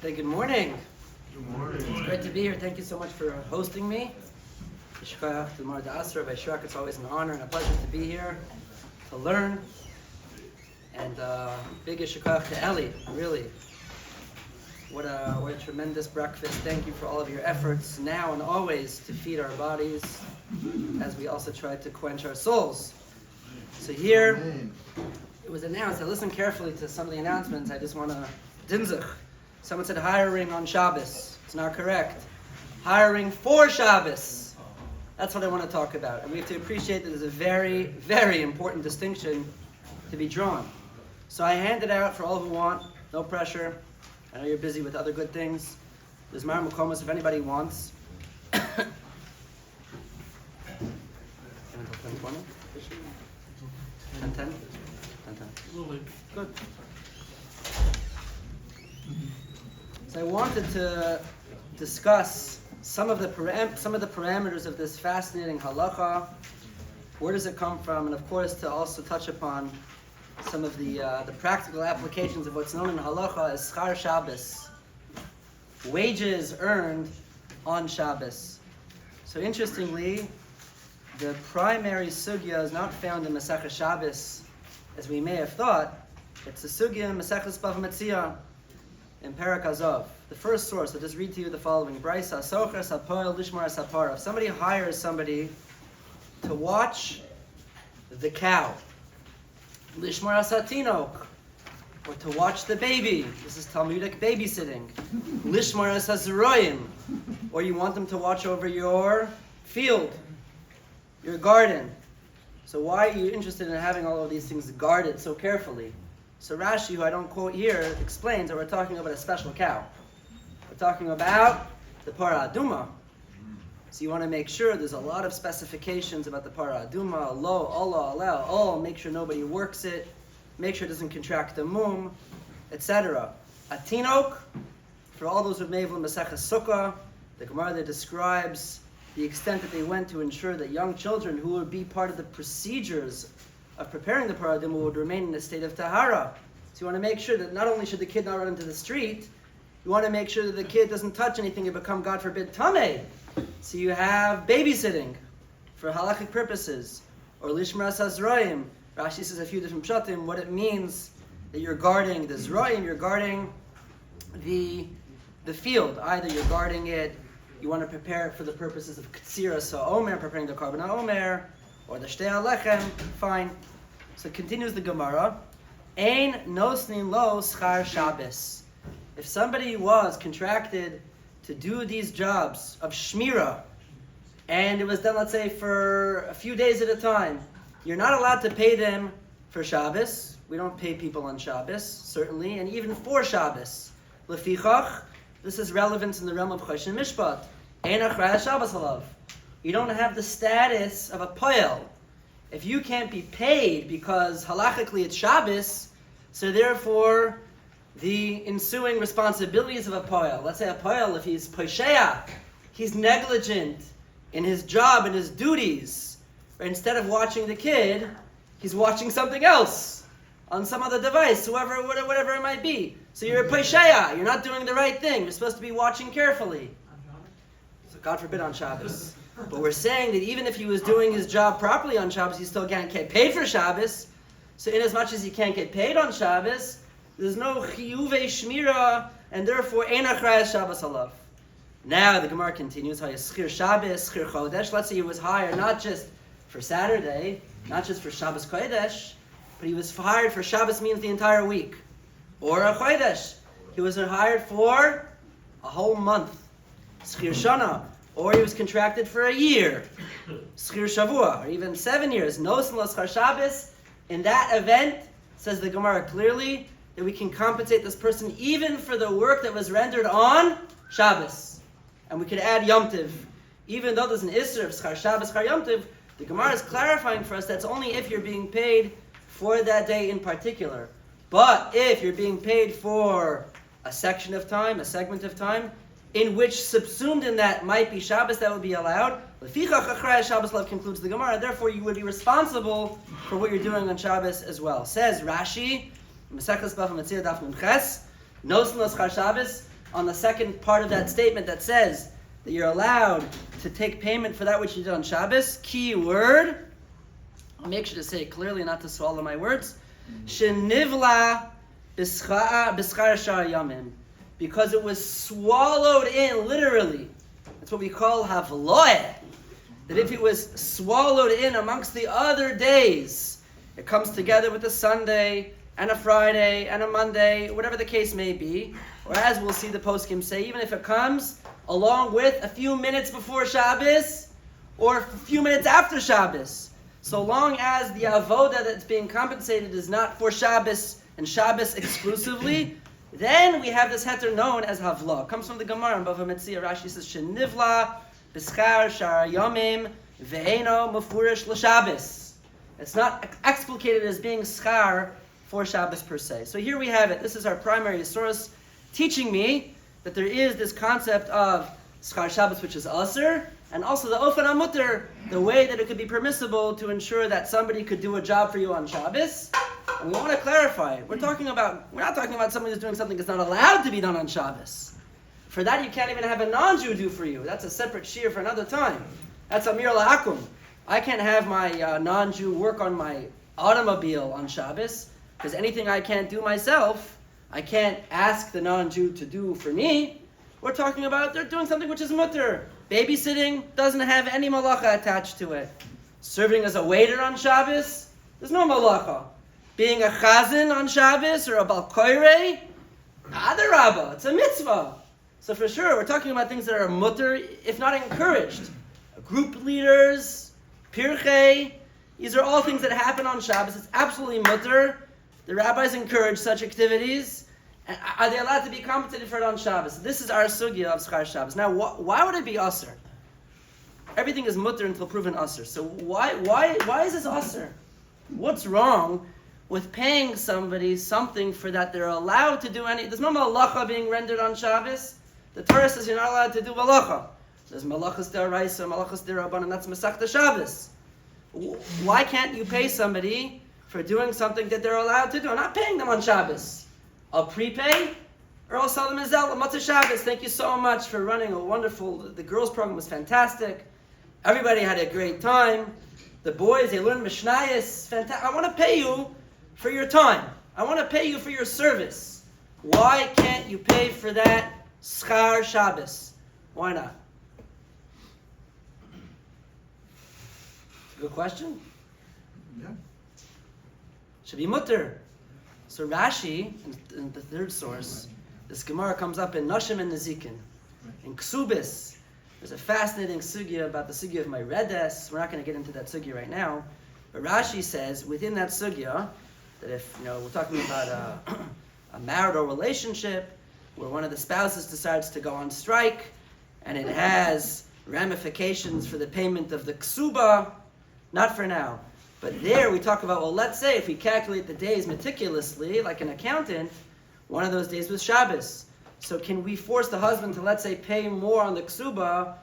Hey, good morning. Good morning. It's great to be here. Thank you so much for hosting me. It's always an honor and a pleasure to be here, to learn. And big yeshukach to Eli, really. What a tremendous breakfast. Thank you for all of your efforts now and always to feed our bodies as we also try to quench our souls. So here, it was announced. I listened carefully to some of the announcements. I just want to dinzach. Someone said hiring on Shabbos. It's not correct. Hiring for Shabbos. That's what I want to talk about. And we have to appreciate that there's a very, very important distinction to be drawn. So I hand it out for all who want. No pressure. I know you're busy with other good things. There's Mar Mukomos if anybody wants. 10. Good. So I wanted to discuss some of the parameters of this fascinating halacha. Where does it come from? And of course, to also touch upon some of the practical applications of what's known in halacha as schar Shabbos, wages earned on Shabbos. So interestingly, the primary sugya is not found in Masechah Shabbos, as we may have thought. It's the sugya in Maseches Bava Metzia in Perek Azov. The first source, I'll just read to you the following. Brisa, Socher Sapoel Lishmar Sapar. If somebody hires somebody to watch the cow, Lishmar Asatinok, or to watch the baby. This is Talmudic babysitting. Lishmar Asazeroyim, or you want them to watch over your field, your garden. So why are you interested in having all of these things guarded so carefully? So Rashi, who I don't quote here, explains that we're talking about a special cow. We're talking about the Para Aduma. So you want to make sure there's a lot of specifications about the Para Aduma, lo, Allah, allow, all, make sure nobody works it, make sure it doesn't contract the mum, etc. Atinok, for all those who may have learned Maseches Sukkah, the Gemara there describes the extent that they went to ensure that young children who would be part of the procedures of preparing the Para Aduma would remain in a state of tahara. So you want to make sure that not only should the kid not run into the street, you want to make sure that the kid doesn't touch anything and become, God forbid, tameh. So you have babysitting for halakhic purposes, or lishmar asazroim. Rashi says a few different pshatim, what it means that you're guarding the zroim, you're guarding the field. Either you're guarding it, you want to prepare it for the purposes of ktsira, so omer, preparing the korban omer, or the shtei alechem, fine. So it continues the Gemara. Ein nosnin lo schar Shabbos. If somebody was contracted to do these jobs of shmira, and it was done, let's say, for a few days at a time, you're not allowed to pay them for Shabbos. We don't pay people on Shabbos, certainly, and even for Shabbos. Lefichach, this is relevant in the realm of Choshen Mishpat. Ein achrei Shabbos halav. You don't have the status of a poel. If you can't be paid because halachically it's Shabbos, so therefore the ensuing responsibilities of a poel, let's say a poel, if he's posheach, he's negligent in his job and his duties, or instead of watching the kid, he's watching something else on some other device, whatever it might be. So you're a posheach, you're not doing the right thing, you're supposed to be watching carefully. So God forbid on Shabbos. But we're saying that even if he was doing his job properly on Shabbos, he still can't get paid for Shabbos. So in as much as he can't get paid on Shabbos, there's no chiyuvei shmira, and therefore ein achrei Shabbos halav. Now the Gemara continues, schir Shabbos, schir chodesh. Let's say he was hired not just for Saturday, not just for Shabbos Kodesh, but he was hired for Shabbos means the entire week. Or a chodesh. He was hired for a whole month. Schir shana. Or he was contracted for a year, schir shavua, or even 7 years. Nosen lo schar Shabbos. In that event, says the Gemara clearly, that we can compensate this person even for the work that was rendered on Shabbos. And we could add Yom Tiv. Even though there's an Isser of schar Shabbos, schar Yom Tiv, the Gemara is clarifying for us that's only if you're being paid for that day in particular. But if you're being paid for a section of time, a segment of time, in which subsumed in that might be Shabbos, that would be allowed. Lefichach achrei Shabbos love concludes the Gemara. Therefore, you would be responsible for what you're doing on Shabbos as well. Says Rashi, Maseches Bava Metzia Daf Nun Ches, Nosen L'Schar Shabbos, on the second part of that statement that says that you're allowed to take payment for that which you did on Shabbos. Key word. I'll make sure to say it clearly, not to swallow my words. Shenivla b'schar shar yamim. Because it was swallowed in, literally. That's what we call havloeh. That if it was swallowed in amongst the other days, it comes together with a Sunday, and a Friday, and a Monday, whatever the case may be. Or as we'll see the poskim say, even if it comes along with a few minutes before Shabbos, or a few minutes after Shabbos. So long as the avoda that's being compensated is not for Shabbos and Shabbos exclusively, then we have this heter known as havla. It comes from the Gemara in Bava Metzia. Rashi says, Shenivla b'schar shar yomim ve'eno mefurish l'Shabbos. It's not explicated as being schar for Shabbos per se. So here we have it. This is our primary source teaching me that there is this concept of schar Shabbos, which is aser, and also the ofen hamuter, the way that it could be permissible to ensure that somebody could do a job for you on Shabbos. And we want to clarify, we're not talking about somebody who's doing something that's not allowed to be done on Shabbos. For that, you can't even have a non-Jew do for you. That's a separate shiur for another time. That's amir la'akum. I can't have my non-Jew work on my automobile on Shabbos, because anything I can't do myself, I can't ask the non-Jew to do for me. We're talking about they're doing something which is mutter. Babysitting doesn't have any malacha attached to it. Serving as a waiter on Shabbos, there's no malacha. Being a chazan on Shabbos or a balkoire, adarabba, it's a mitzvah. So for sure, we're talking about things that are mutter, if not encouraged. Group leaders, pirchei, these are all things that happen on Shabbos. It's absolutely mutter. The rabbis encourage such activities. And are they allowed to be compensated for it on Shabbos? This is our sugya of schar Shabbos. Now, why would it be aser? Everything is mutter until proven aser. So why is this aser? What's wrong with paying somebody something for that they're allowed to do any? There's no malacha being rendered on Shabbos. The Torah says you're not allowed to do malacha. There's malachas d'oraisa, malachas d'rabbanan, and that's Masechta Shabbos. Why can't you pay somebody for doing something that they're allowed to do? I'm not paying them on Shabbos. I'll prepay, or I'll sell them as Matzah Shabbos. Thank you so much for running a wonderful, the girls' program was fantastic. Everybody had a great time. The boys, they learned Mishnayos. Fantastic. I want to pay you for your time. I want to pay you for your service. Why can't you pay for that schar Shabbos? Why not? Good question. Yeah. Should be mutter. So Rashi, in the third source, this Gemara comes up in Nashim and Nezikin. In Ksubis, there's a fascinating sugya about the sugya of my redes. We're not going to get into that sugya right now. But Rashi says, within that sugya, that if, we're talking about a marital relationship where one of the spouses decides to go on strike, and it has ramifications for the payment of the ksuba, not for now. But there we talk about, well, let's say if we calculate the days meticulously, like an accountant, one of those days was Shabbos. So can we force the husband to, let's say, pay more on the ksuba,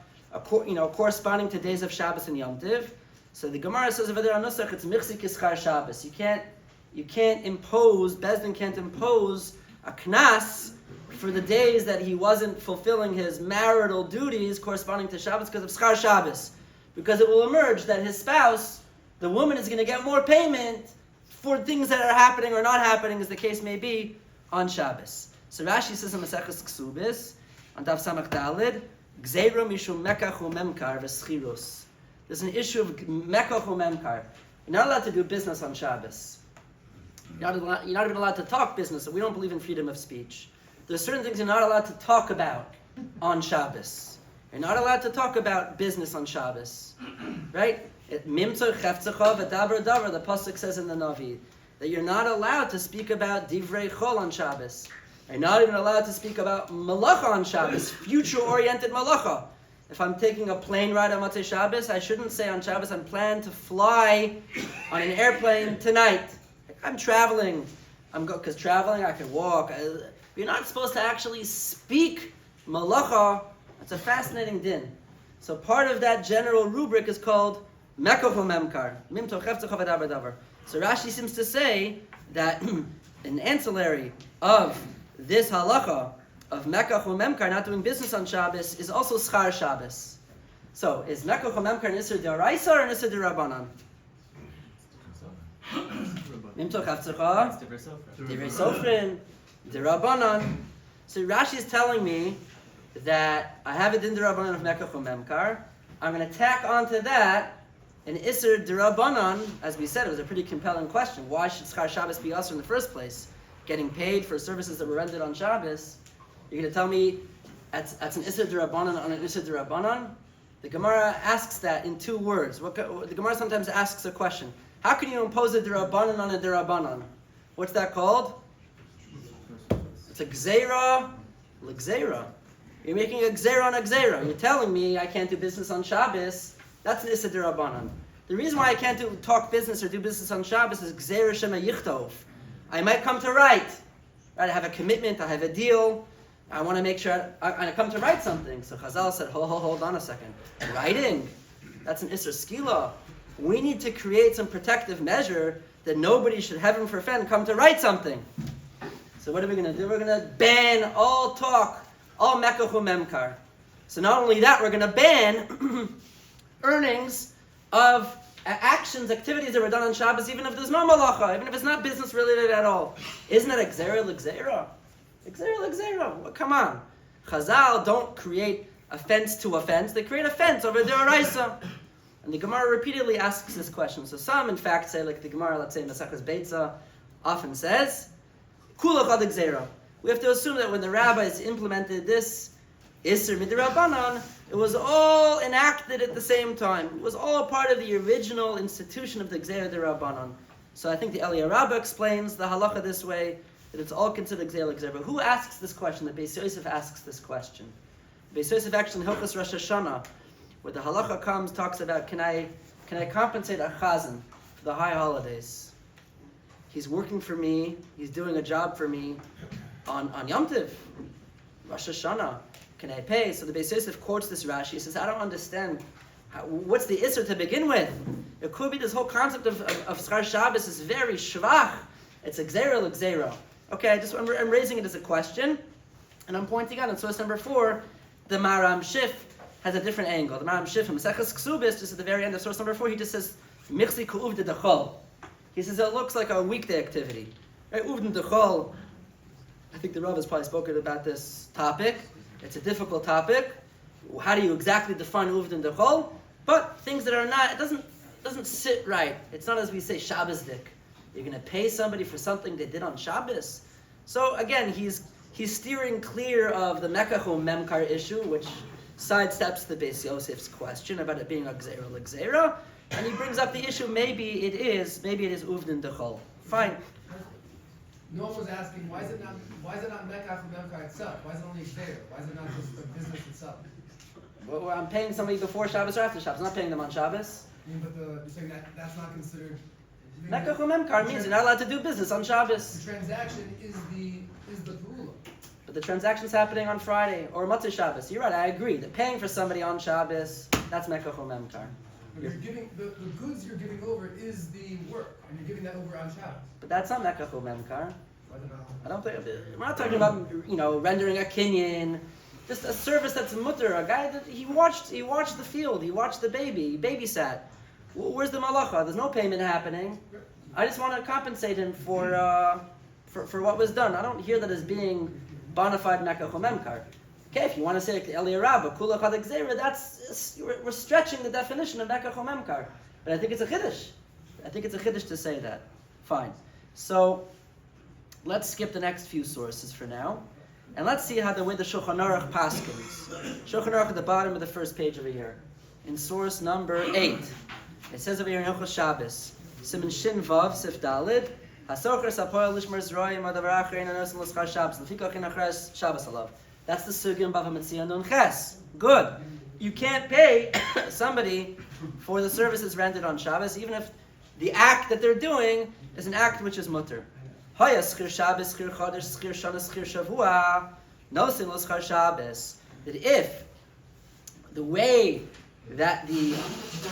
corresponding to days of Shabbos and Yom Tiv? So the Gemara says over there on Nusach, it's michsi kischar Shabbos. You can't impose, Bezdin can't impose a knas for the days that he wasn't fulfilling his marital duties corresponding to Shabbos because of schar Shabbos. Because it will emerge that his spouse, the woman, is going to get more payment for things that are happening or not happening, as the case may be, on Shabbos. So Rashi says in Maseches Ksubis, on Daf Samach Dalid, Gzeira mishum mekach umemkar v'schirus. There's an issue of mekach umemkar. You're not allowed to do business on Shabbos. You're not even allowed to talk business, so we don't believe in freedom of speech. There's certain things you're not allowed to talk about on Shabbos. You're not allowed to talk about business on Shabbos. Right? The pasuk says in the Navi that you're not allowed to speak about divrei chol on Shabbos. You're not even allowed to speak about malacha on Shabbos, future-oriented malacha. If I'm taking a plane ride on Motzei Shabbos, I shouldn't say on Shabbos I'm planning to fly on an airplane tonight. I'm traveling. Because traveling I can walk. You're not supposed to actually speak malacha. It's a fascinating din. So part of that general rubric is called Mekach Memkar. So Rashi seems to say that an ancillary of this halacha of Mekach or Memkar, not doing business on Shabbos, is also Schar Shabbos. So, is Mekach or Memkar an Isser D'Oraisa or an Isser D'Rabbanan? Nimtoch Haftzercha, Divrei Sofrin, D'Rabbanan. So Rashi is telling me that I have a din D'Rabbanan of Mekach or Memkar. I'm going to tack onto that an Isser D'Rabbanan. As we said, it was a pretty compelling question. Why should Schar Shabbos be Asr in the first place? Getting paid for services that were rendered on Shabbos. You're going to tell me that's an Isser D'Rabbanan on an Isser D'Rabbanan? The Gemara asks that in two words. The Gemara sometimes asks a question. How can you impose a D'Rabbanan on a D'Rabbanan? What's that called? It's a Gzeira L'Gzeira. You're making a Gzeira on a Gzeira. You're telling me I can't do business on Shabbos. That's an Issa D'Rabbanan. The reason why I can't talk business or do business on Shabbos is Gzeira Shema Yichtov. I might come to write. Right? I have a commitment, I have a deal. I want to make sure I come to write something. So Chazal said, hold on a second. Writing, that's an Isser Skila. We need to create some protective measure that nobody should, heaven forfend, come to write something. So what are we going to do? We're going to ban all talk, all Mekach Memkar. So not only that, we're going to ban earnings of actions, activities that were done on Shabbos, even if there's no malacha, even if it's not business related at all. Isn't that a Gzeira L'Gzeira? Gzeira L'Gzeira. Well, come on. Chazal don't create offense to offense. They create offense over D'Oraisa. And the Gemara repeatedly asks this question. So some, in fact, say, like the Gemara, let's say Maseches Beitza, often says, Kula Chad Gzeira. We have to assume that when the rabbis implemented this Isser Midrabanan, it was all enacted at the same time. It was all part of the original institution of the Gzeira D'Rabbanan. So I think the Eliyah Rabbah explains the halacha this way, that it's all considered Gzeira L'Gzeira. But who asks this question? The Beis Yosef asks this question. Beis Yosef actually in Hilchos Rosh Hashanah, where the halacha comes, talks about, can I compensate a chazan for the high holidays? He's working for me, he's doing a job for me on Yom Tiv, Rosh Hashanah. Can I pay? So the Beis Yosef quotes this Rashi. He says, I don't understand. What's the Isser to begin with? It could be this whole concept of Schar Shabbos is very shvach. It's a Gzeira L'Gzeira. Okay, I'm raising it as a question, and I'm pointing out in source number 4, the Maram Shif has a different angle. The Maram Shif in Maseches Ksubis, just at the very end of source number 4, he just says, Michsi ku'uvd dechol. He says it looks like a weekday activity. Right? Uvd dechol. I think the Rav has probably spoken about this topic. It's a difficult topic. How do you exactly define uvd and dechol? But things that are not, it doesn't sit right. It's not as we say Shabbosdik. You're going to pay somebody for something they did on Shabbos. So again, he's steering clear of the Mekach Memkar issue, which sidesteps the Beis Yosef's question about it being a Gzeira L'Gzeira, and he brings up the issue. Maybe it is uvd and dechol. Fine. No one was asking, why is it not Mekach Memkar itself? Why is it only Gzeira? Why is it not just the business itself? Well, I'm paying somebody before Shabbos or after Shabbos. I'm not paying them on Shabbos. But you're saying that's not considered. Mekach Memkar means you're not allowed to do business on Shabbos. The transaction is the Pula. But the transaction's happening on Friday or Motzei Shabbos. You're right. I agree that paying for somebody on Shabbos, that's Mekach Memkar. But you're giving the goods you're giving over is the work, and you're giving that over on Shabbos. But that's not Mekach Memkar. Why the not? I don't think we're not talking about rendering a kinyan, just a service that's mutter. A guy that he watched the field, he watched the baby, he babysat. Where's the malacha? There's no payment happening. I just want to compensate him for what was done. I don't hear that as being bona fide Mekach Memkar. Okay, if you want to say like the Eliyah Rabbah, Kula Chad Gzeira, we're stretching the definition of Mekach Memkar. But I think it's a chiddush. I think it's a chiddush to say that. Fine. So let's skip the next few sources for now, and let's see how the way the Shulchan Aruch paskins. Shulchan Aruch at the bottom of the first page over here, in source number 8. It says over here in Hilchos Shabbos, Siman Shin Vav Sif Dalid, Hasocher Sapoel Lishmer Zroyim Adavar Achein Anosim L'Schar Shabbos L'Fikach In Achres Shabbos Alav. That's the sugya in Bava Metzia Nun Ches. Good. You can't pay somebody for the services rendered on Shabbos, even if the act that they're doing is an act which is mutter. Haya schir Shabbos, schir Chodesh, schir Shana, schir Shavua, nosin l'schar Shabbos. That if the way that the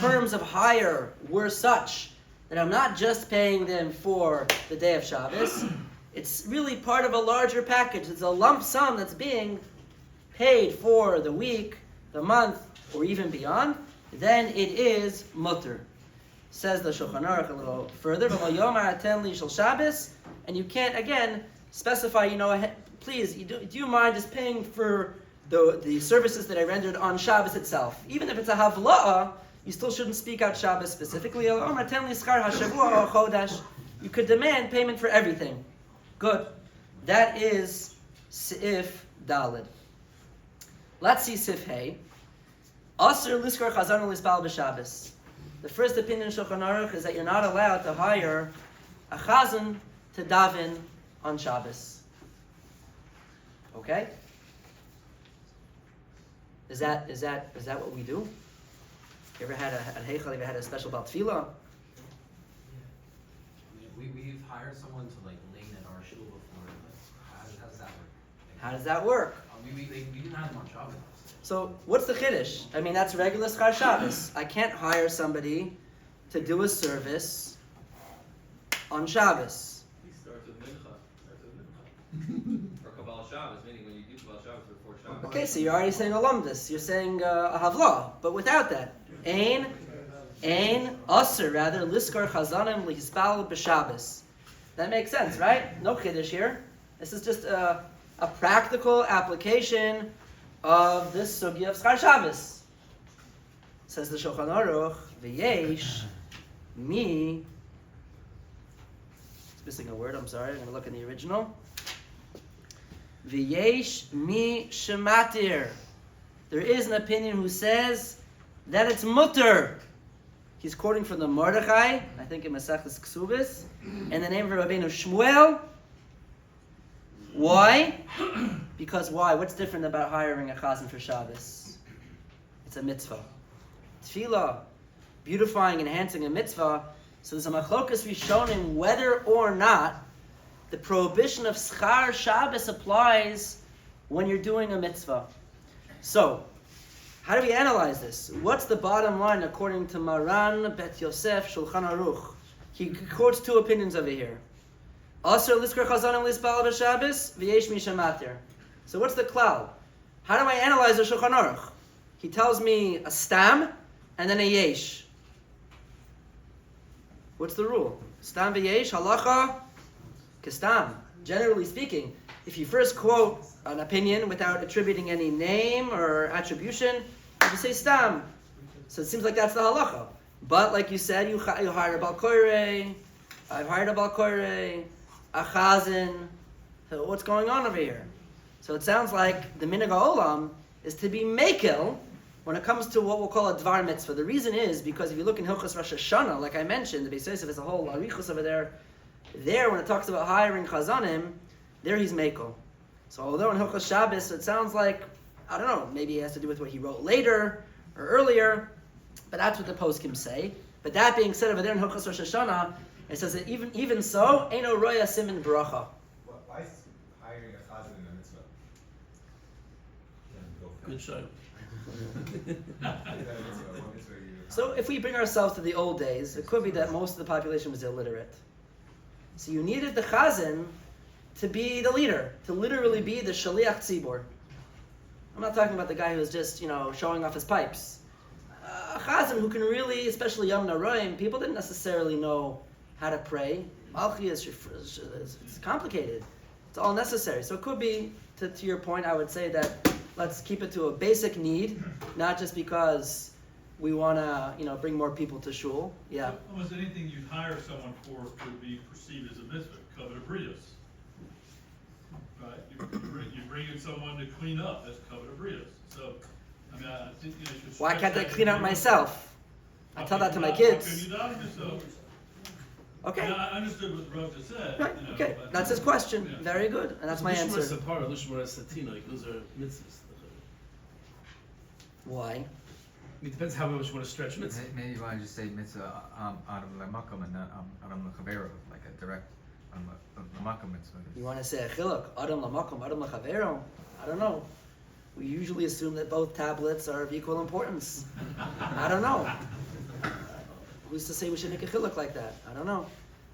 terms of hire were such that I'm not just paying them for the day of Shabbos, it's really part of a larger package. It's a lump sum that's being paid for the week, the month, or even beyond, then it is mutter. Says the Shulchan Aruch a little further, and you can't, again, specify, please, do you mind just paying for the services that I rendered on Shabbos itself? Even if it's a havla'ah, you still shouldn't speak out Shabbos specifically. You could demand payment for everything. Good. That is Sif Dalid. Let's see Sif Hey. Asr liskar chazan lisbal b'Shabbos. The first opinion in Shulchan Aruch is that you're not allowed to hire a chazan to daven on Shabbos. Okay? Is that what we do? You ever had at Heichal, you ever had a special bal tefillah? We've hired someone to lean at our shul before. How does that work? How does that work? We didn't have them on Shabbos. So what's the chiddush? I mean, that's regular schar Shabbos. I can't hire somebody to do a service on Shabbos. He starts with mincha. Or Kabbalah Shabbos, meaning when you do Kabbalah Shabbos before Shabbos. Okay, so you're already saying a lumdus. You're saying a havlah, but without that. Ein aser, rather, liskar chazanim lihispal b'Shabbos. That makes sense, right? No chiddush here. This is just a practical application of this sugya of schar Shabbos. Says the Shulchan Aruch, v'yesh mi. It's missing a word. I'm sorry. I'm going to look in the original. V'yesh mi shematir. There is an opinion who says that it's mutter. He's quoting from the Mordechai, I think in Maseches Ksubis, in the name of Rabbeinu Shmuel. Why? Because why? What's different about hiring a chazan for Shabbos? It's a mitzvah. Tefillah, beautifying, enhancing a mitzvah. So there's a machlokas rishonim whether or not the prohibition of schar Shabbos applies when you're doing a mitzvah. So, how do we analyze this? What's the bottom line according to Maran Bet Yosef Shulchan Aruch? He quotes two opinions over here. Asr liskar chazanim lisbal b'Shabbos v'yesh mi shematir. So what's the klal? How do I analyze the Shulchan Aruch? He tells me a stam and then a yesh. What's the rule? Stam v'yesh halacha kestam. Generally speaking, if you first quote an opinion without attributing any name or attribution, you say stam. So it seems like that's the halacha. But like you said, you hire a bal koreh. I've hired a bal koreh, a chazan. So what's going on over here? So it sounds like the minhag ha'olam is to be mekel when it comes to what we'll call a dvar mitzvah. The reason is because if you look in Hilchos Rosh Hashanah, like I mentioned, the Beis Yosef is a whole arichos over there. There, when it talks about hiring chazanim, there he's mekel. So although in Hilchos Shabbos it sounds like, I don't know, maybe it has to do with what he wrote later or earlier, but that's what the poskim say. But that being said over there in Hilchos Rosh Hashanah, it says that even so, eino roya simin bracha. Why is hiring a chazan in a mitzvah? Good show. So if we bring ourselves to the old days, it could be that most of the population was illiterate. So you needed the chazan to be the leader, to literally be the shaliach tzibor. I'm not talking about the guy who's just, showing off his pipes. A chazan who can really, especially Yom Naroim, people didn't necessarily know how to pray. Malchi is it's complicated. It's all necessary. So it could be, to your point, I would say that let's keep it to a basic need, not just because we want to, bring more people to shul. Yeah. Almost anything you'd hire someone for could be perceived as a mitzvah, covet abrios. Right? You bring in someone to clean up, that's covet abrios. So, I mean, I think you should. Why can't I clean up myself? I tell that to my kids. How can you not yourself? Okay. And I understood what Rav just said. Right. Okay. That's his question. Yeah. Very good, and that's my answer. Those are mitzvahs. Why? It depends how much you want to stretch mitzvah. Maybe you want to just say mitzvah adam lemakom and not adam lechavero, like a direct lemakom mitzvah. You want to say a chiluk, adam lamakom, adam lechavero? I don't know. We usually assume that both tablets are of equal importance. I don't know. Who's to say we should make a chiluk like that? I don't know.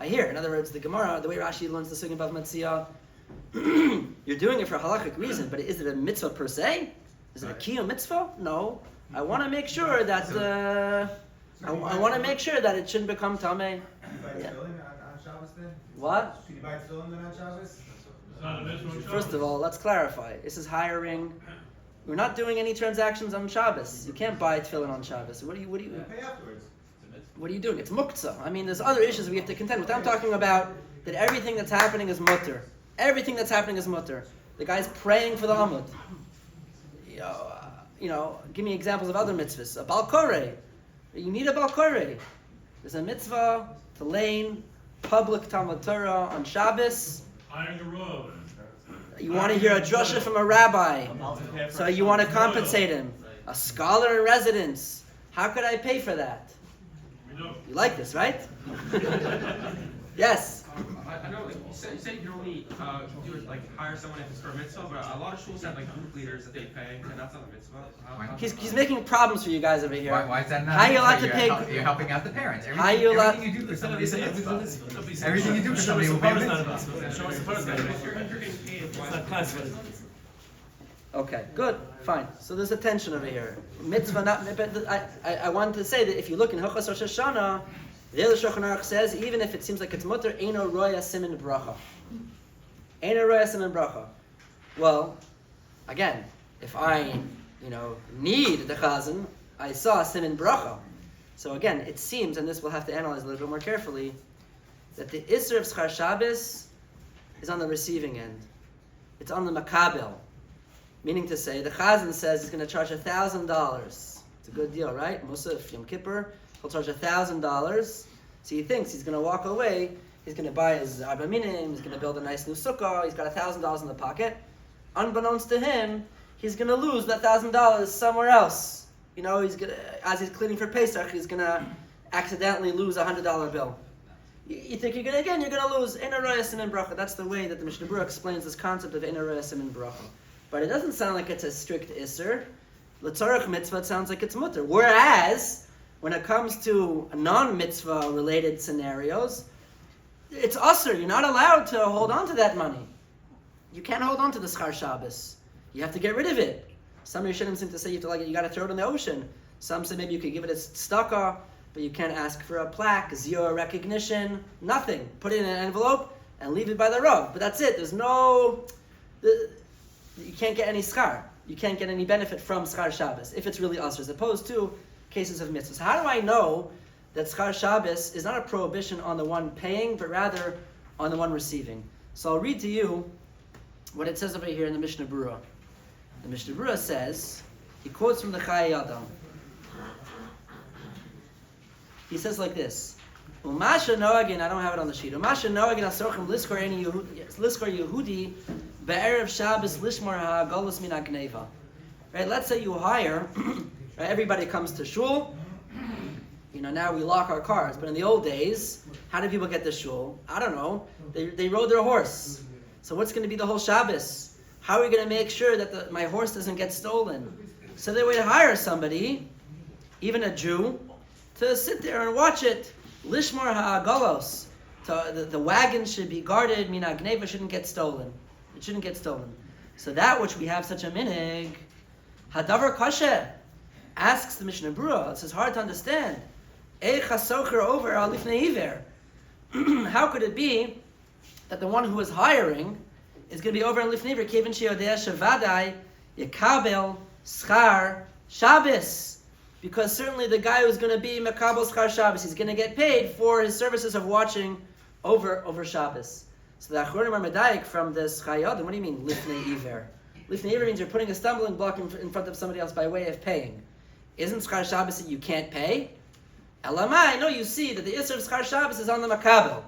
I hear. In other words, the Gemara, the way Rashi learns the Sugya Bav Metzia, you're doing it for a halachic reason, but is it a mitzvah per se? Is it a kiyum mitzvah? No. I want to make sure that I want to make sure that it shouldn't become tamei. Can you buy tefillin on Shabbos then? What? Can you buy tefillin then on Shabbos? It's not a mitzvah on First of Shabbos. all, let's clarify. This is hiring. We're not doing any transactions on Shabbos. You can't buy tefillin on Shabbos. What do you? You pay afterwards. What are you doing? It's muktzah. I mean, there's other issues we have to contend with. I'm talking about that everything that's happening is mutter. Everything that's happening is mutter. The guy's praying for the Amud. Give me examples of other mitzvahs. A Bal Koreh. You need a Bal Koreh. There's a mitzvah to lane public Talmud Torah on Shabbos. Hiring a road. You want to hear a drasha from a rabbi. So you want to compensate him. A scholar in residence. How could I pay for that? We don't. You like this, right? Yes. I know, like you said you can only do it, like hire someone if it's for a mitzvah, but a lot of schools have like group leaders that they pay, and that's not a mitzvah. He's making problems for you guys over here. Why is that not? How you allowed to you're pay? You're helping out the parents. How you allowed? Everything you do for somebody is a mitzvah. Everything Everything you do for somebody will be a mitzvah. It's not classified. Okay, good, fine. So there's a tension over here. Mitzvah, not. But I wanted to say that if you look in Hilchos Rosh Hashanah, the other Shulchan Aruch says even if it seems like it's mutter, eino roya simin bracha. Eino roya simin bracha. Well, again, if I need the chazan, I saw simin bracha. So again, it seems, and this we'll have to analyze a little bit more carefully, that the Isser of Schar Shabbos is on the receiving end. It's on the makabel. Meaning to say, the chazan says he's going to charge $1,000. It's a good deal, right? Musaf, Yom Kippur, he'll charge $1,000. So he thinks he's going to walk away, he's going to buy his Arba Minim, he's going to build a nice new sukkah, he's got $1,000 in the pocket. Unbeknownst to him, he's going to lose that $1,000 somewhere else. He's going to, as he's cleaning for Pesach, he's going to accidentally lose a $100 bill. You think you're going to lose Eino Roya Simin Bracha. That's the way that the Mishnah Berurah explains this concept of Eino Roya Simin Bracha. But it doesn't sound like it's a strict Isser. L'tzarech mitzvah, it sounds like it's mutter. Whereas, when it comes to non-mitzvah related scenarios, it's usher. You're not allowed to hold on to that money. You can't hold on to the Schar Shabbos. You have to get rid of it. Some Rishonim seem to say you got to throw it in the ocean. Some say maybe you could give it a tzedakah, but you can't ask for a plaque, zero recognition, nothing. Put it in an envelope and leave it by the Rav. But that's it. There's no... You can't get any schar. You can't get any benefit from Schar Shabbos if it's really usher, as opposed to cases of mitzvahs. How do I know that Schar Shabbos is not a prohibition on the one paying, but rather on the one receiving? So I'll read to you what it says over here in the Mishnah Berurah. The Mishnah Berurah says, he quotes from the Chayei Adam. He says like this, Umasha noagin, I don't have it on the sheet. Umasha noagin asorchem liskor Yehudi be'erev Shabbos lishmor ha'agolus min ha'gneva. Right, let's say you hire, right, everybody comes to shul, now we lock our cars, but in the old days, how did people get to shul? I don't know, they rode their horse. So what's going to be the whole Shabbos? How are we going to make sure that my horse doesn't get stolen? So they would hire somebody, even a Jew, to sit there and watch it. Lishmor ha'agalos. The wagon should be guarded, min ha'gneva shouldn't get stolen. It shouldn't get stolen. So that which we have such a minig, hadavar kashe, asks the Mishnah Berurah, this is hard to understand. Eich hasocher over alifnei iver. How could it be that the one who is hiring is going to be over in lifnei iver, kevin sheyodea shevadai yekabel schar Shabbos? Because certainly the guy who's going to be Makabel Schar Shabbos, he's going to get paid for his services of watching over Shabbos. So the Achronim are medayik from this Chayei Adam. What do you mean, Lifnei Iver? Lifnei Iver means you're putting a stumbling block in front of somebody else by way of paying. Isn't Schar Shabbos that you can't pay? Elamai, no, you see that the Isser of Schar Shabbos is on the Makabel.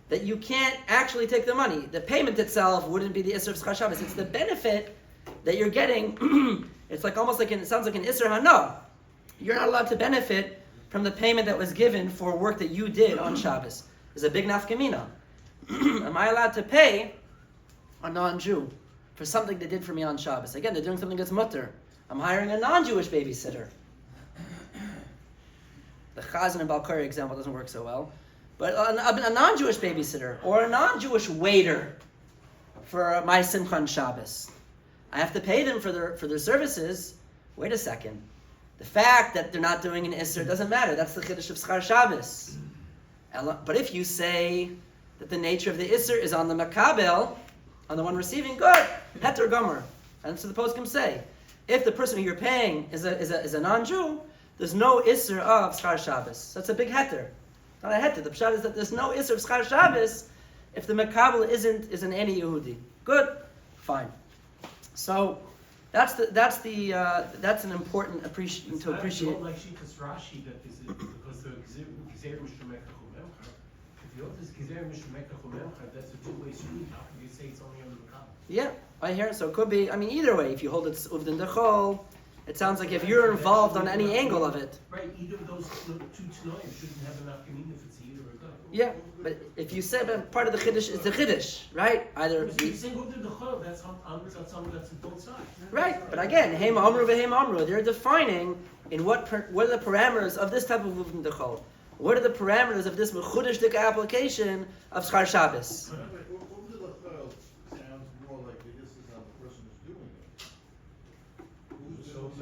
That you can't actually take the money. The payment itself wouldn't be the Isser of Schar Shabbos. It's the benefit that you're getting. It's like almost like it sounds like an Isser Hana. You're not allowed to benefit from the payment that was given for work that you did on Shabbos. There's a big nafkamina. Am I allowed to pay a non-Jew for something they did for me on Shabbos? Again, they're doing something that's mutter. I'm hiring a non-Jewish babysitter. The Chazan and Bal Koreh example doesn't work so well. But a non-Jewish babysitter or a non-Jewish waiter for my Simcha and Shabbos, I have to pay them for their services. Wait a second. The fact that they're not doing an Isser doesn't matter. That's the Chiddush of Schar Shabbos. But if you say that the nature of the Isser is on the Makabel, on the one receiving, good, Heter Gomer. And so the poskim say, if the person who you're paying is a non-Jew, there's no Isser of Schar Shabbos. That's a big Heter. Not a Heter. The pshat is that there's no Isser of Schar Shabbos if the Makabel is an anti-Yehudi. Good, fine. So that's an important to appreciate. Like Shitas Rashi, that is because the Gzeir Mishumekach Umemcha. If you notice Gzeir Mishumekach Umemcha, that's a two-way street. How can you say it's only on the Makabel? Yeah, I hear it. So it could be. I mean, either way. If you hold it's uvdin dechol, it sounds like if you're involved on any angle of it. Right. Either of those two tanoim shouldn't have enough communion if it's either or good. Yeah, but if you say but part of the chiddush is the chiddush, right? Either. If you saying uvdin dechol, that's something that's on both sides. Right, but again, heim amru v'heim amru. They're defining in what are the parameters of this type of uvdin dechol. What are the parameters of this mechudesh application of Schar Shabbos? So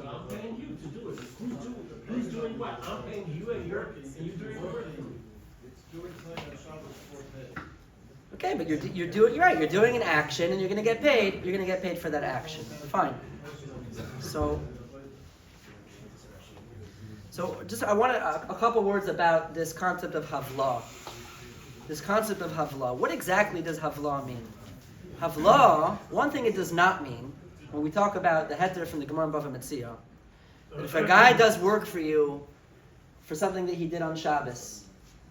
I'm paying you to do it. Who's doing what? I'm paying you and you're doing the work for me. Okay, but you're right. You're doing an action, and you're going to get paid. You're going to get paid for that action. Fine. So just I want a couple words about this concept of havlah. This concept of havlah. What exactly does havlah mean? Havlah. One thing it does not mean. When we talk about the heter from the Gemara and Bava Metzia, that if a guy does work for you for something that he did on Shabbos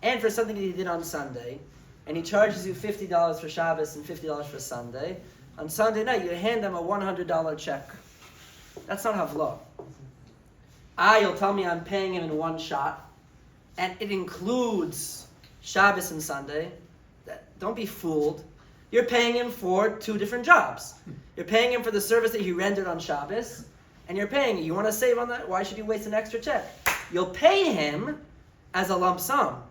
and for something that he did on Sunday, and he charges you $50 for Shabbos and $50 for Sunday, on Sunday night you hand him a $100 check. That's not havlah. You'll tell me I'm paying him in one shot, and it includes Shabbos and Sunday. Don't be fooled. You're paying him for two different jobs. You're paying him for the service that he rendered on Shabbos, and you're paying, you want to save on that? Why should you waste an extra check? You'll pay him as a lump sum.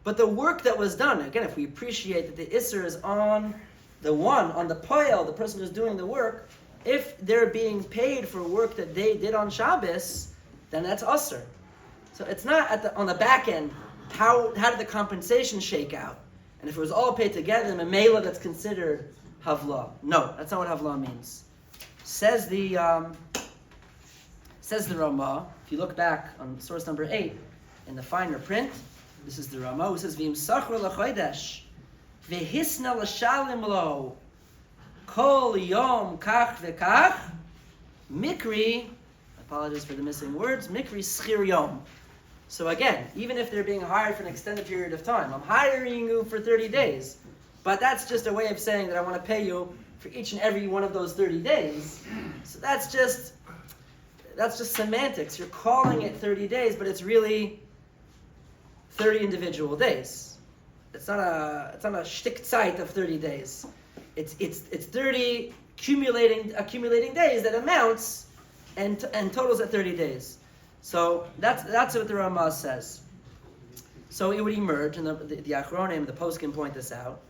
But the work that was done, again, if we appreciate that the Isser is on the poil, the person who's doing the work, if they're being paid for work that they did on Shabbos, then that's Usser. So it's not on the back end, how did the compensation shake out? And if it was all paid together, the Memela that's considered Havlah. No, that's not what Havlah means. Says the Ramah, if you look back on source number 8, in the finer print, this is the Ramah who says, V'im sachra l'chodesh, v'hisna l'shalim lo, kol yom kach v'kach, mikri, apologies for the missing words, mikri schir yom. So again, even if they're being hired for an extended period of time, I'm hiring you for 30 days, but that's just a way of saying that I want to pay you for each and every one of those 30 days. So that's just semantics. You're calling it 30 days, but it's really 30 individual days. It's not a shtick zeit of 30 days. It's 30 accumulating days that amounts and totals at 30 days. So that's what the Ramah says. So it would emerge, and the Achronim, the poskim point this out,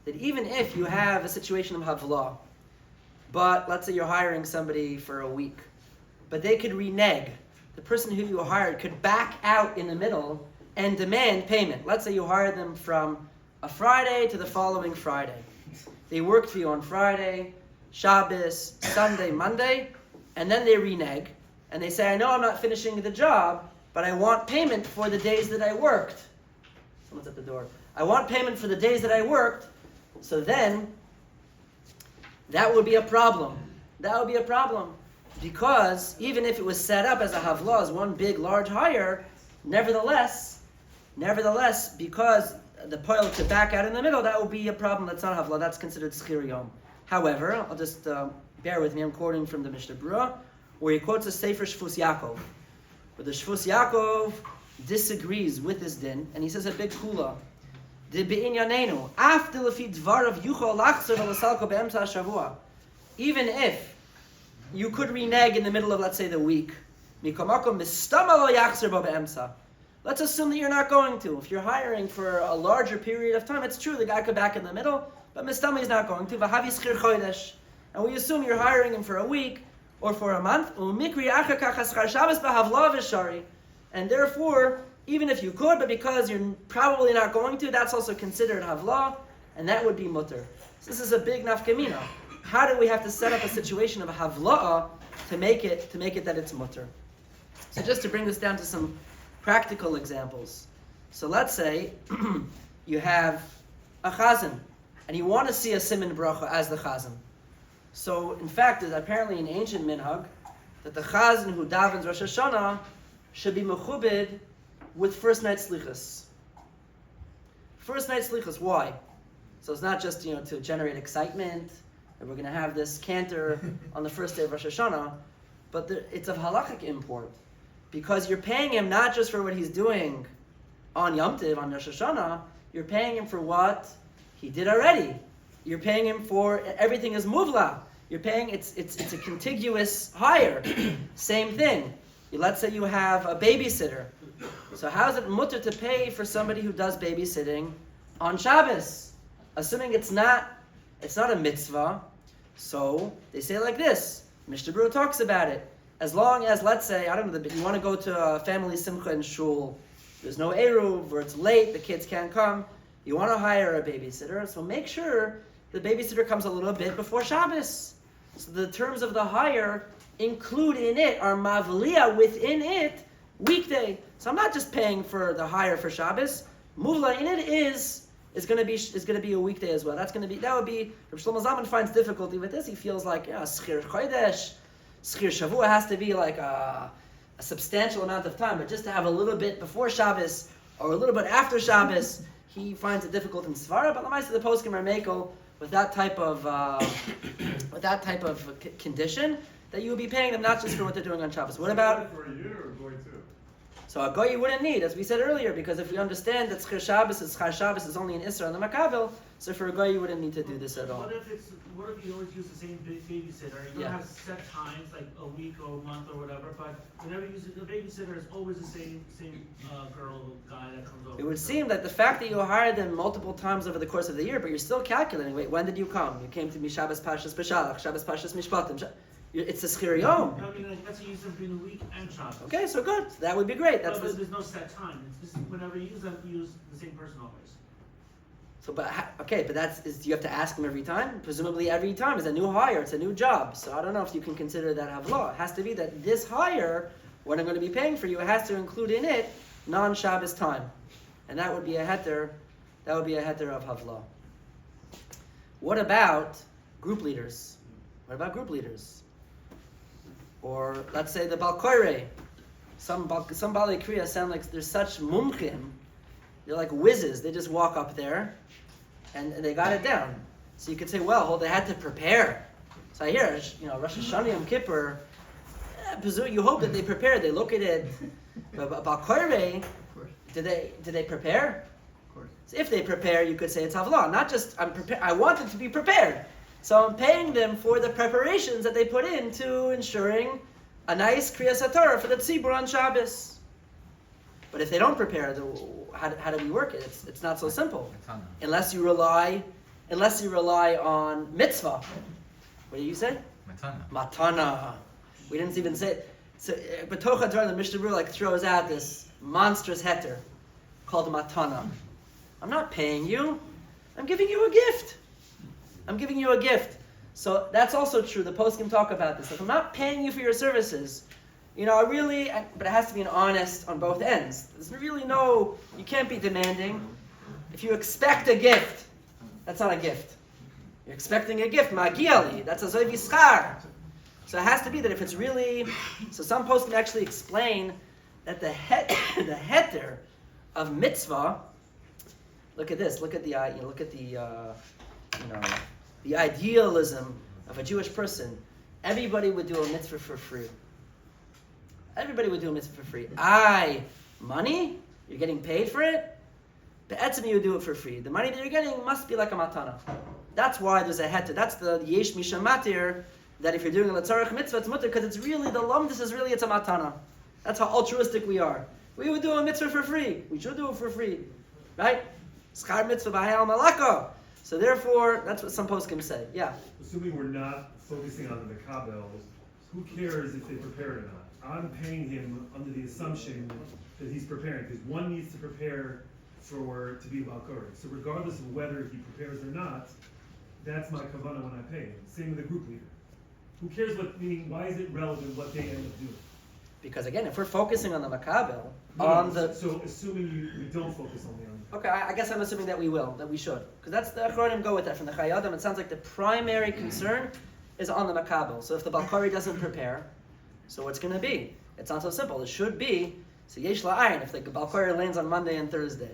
that even if you have a situation of havlah, but let's say you're hiring somebody for a week, but they could renege, the person who you hired could back out in the middle and demand payment. Let's say you hired them from a Friday to the following Friday. They worked for you on Friday, Shabbos, Sunday, Monday, and then they renege. And they say, I know I'm not finishing the job, but I want payment for the days that I worked. Someone's at the door. I want payment for the days that I worked. So then, that would be a problem. That would be a problem. Because even if it was set up as a havlah, as one big, large hire, nevertheless, because the poil to back out in the middle, that would be a problem. That's not havlah. That's considered schir yom. However, I'll just bear with me. I'm quoting from the Mishnah Berurah, where he quotes a Sefer Shvus Yaakov, where the Shvus Yaakov disagrees with this din, and he says a big kula. De be'inyanenu, af de lefi dvarav yuchol lachzer v'lasalko be'emtza shavua. Even if you could renege in the middle of, let's say, the week, mikomakom mistama lo yachzer bo be'emtza. Let's assume that you're not going to. If you're hiring for a larger period of time, it's true, the guy could back in the middle, but Mistami is not going to. V'havi schir chodesh. And we assume you're hiring him for a week or for a month. And therefore, even if you could, but because you're probably not going to, that's also considered havla, and that would be mutter. So this is a big nafkamina. How do we have to set up a situation of havla to make it that it's mutter? So just to bring this down to some practical examples. So let's say you have a chazan, and you want to see a siman bracha as the chazan. So in fact, there's apparently an ancient minhag that the chazan who davens Rosh Hashanah should be mechubed with first night slichas. First night slichas, why? So it's not just to generate excitement, and we're going to have this cantor on the first day of Rosh Hashanah, but it's of halachic import. Because you're paying him not just for what he's doing on Yom Tiv, on Rosh Hashanah, you're paying him for what he did already. You're paying him for, everything is muvla. You're paying, it's a contiguous hire. Same thing. Let's say you have a babysitter. So how is it mutter to pay for somebody who does babysitting on Shabbos? Assuming it's not a mitzvah. So they say like this. Mishnah Berurah talks about it. As long as, let's say, I don't know, you want to go to a family simcha in shul, there's no eruv, or it's late, the kids can't come, you want to hire a babysitter, so make sure the babysitter comes a little bit before Shabbos. So the terms of the hire include in it, are mavliya within it, weekday. So I'm not just paying for the hire for Shabbos, muvla in it is going to be a weekday as well. That would be, Rabbi Shlomo Zalman finds difficulty with this. He feels like, schir chodesh, Schir Shavua has to be like a substantial amount of time, but just to have a little bit before Shabbos or a little bit after Shabbos, he finds it difficult in Svara. But Lamaisa the poskim are mekel with that type of condition that you would be paying them not just for what they're doing on Shabbos. What about for a year or going to? So a goy you wouldn't need, as we said earlier, because if we understand that Schir Shabbos is only an Isra on the Makabel, so for a goy you wouldn't need to do this at all. What if you always use the same babysitter? You don't have set times, like a week or a month or whatever, but whenever you use it, the babysitter is always the same girl or guy that comes over. It would seem that the fact that you hire them multiple times over the course of the year, but you're still calculating, wait, when did you come? You came to me Shabbos Pashas B'Shalach, Shabbos Pashas Mishpatim. It's a Schir Yom. I mean, like, that's used them between the week and Shabbos. Okay, so good. That would be great. There's no set time. It's just whenever you use them, you use the same person always. So, but you have to ask them every time? Presumably every time is a new hire, it's a new job. So I don't know if you can consider that havla. It has to be that this hire, what I'm going to be paying for you, it has to include in it non-Shabbos time. And that would be a heter of havla. What about group leaders? Or let's say the Balkoire. Some Balei Kriya sound like they're such mumchim. They're like whizzes. They just walk up there and they got it down. So you could say, well, they had to prepare. So I hear, Rosh Hashanah, Yom Kippur, you hope that they prepared. They look at it. But Balkoire, did they prepare? Of course. So if they prepare, you could say it's havla. Not just I want it to be prepared. So I'm paying them for the preparations that they put into ensuring a nice Kriyas HaTorah for the Tzibur on Shabbos. But if they don't prepare, how do we work it? It's not so simple. Unless you rely on mitzvah. What do you say? Matana. We didn't even say it. So, but Tocha Torah, the Mishnah Berurah throws out this monstrous heter called matana. I'm not paying you. I'm giving you a gift. So that's also true. The poskim talk about this. If I'm not paying you for your services, but it has to be an honest on both ends. There's really you can't be demanding. If you expect a gift, that's not a gift. You're expecting a gift, magiali. That's a zoiv yischar. So it has to be that if it's really, so some poskim actually explain that the heter of mitzvah. Look at this. Look at the idealism of a Jewish person. Everybody would do a mitzvah for free. Money? You're getting paid for it? Be'etzim you would do it for free. The money that you're getting must be like a matana. That's why there's a heter. That's the yesh misha matir, that if you're doing a letzarech mitzvah, it's mutter, because it's really, it's a matana. That's how altruistic we are. We would do a mitzvah for free. We should do it for free, right? Schar mitzvah b'hayal malaka. So therefore, that's what some poskim say. Yeah. Assuming we're not focusing on the makabel, who cares if they prepared or not? I'm paying him under the assumption that he's preparing, because one needs to prepare to be balkori. So regardless of whether he prepares or not, that's my kavanah when I pay him. Same with the group leader. Who cares meaning why is it relevant what they end up doing? Because again, if we're focusing on the makabel, So assuming we don't focus only on Okay, I guess I'm assuming that we should. Because that's the Achronim go with that. From the Chayadim, it sounds like the primary concern is on the makabel. So if the balkari doesn't prepare, so what's going to be? It's not so simple. It should be, so yesh la'ayin, if the balkari lands on Monday and Thursday.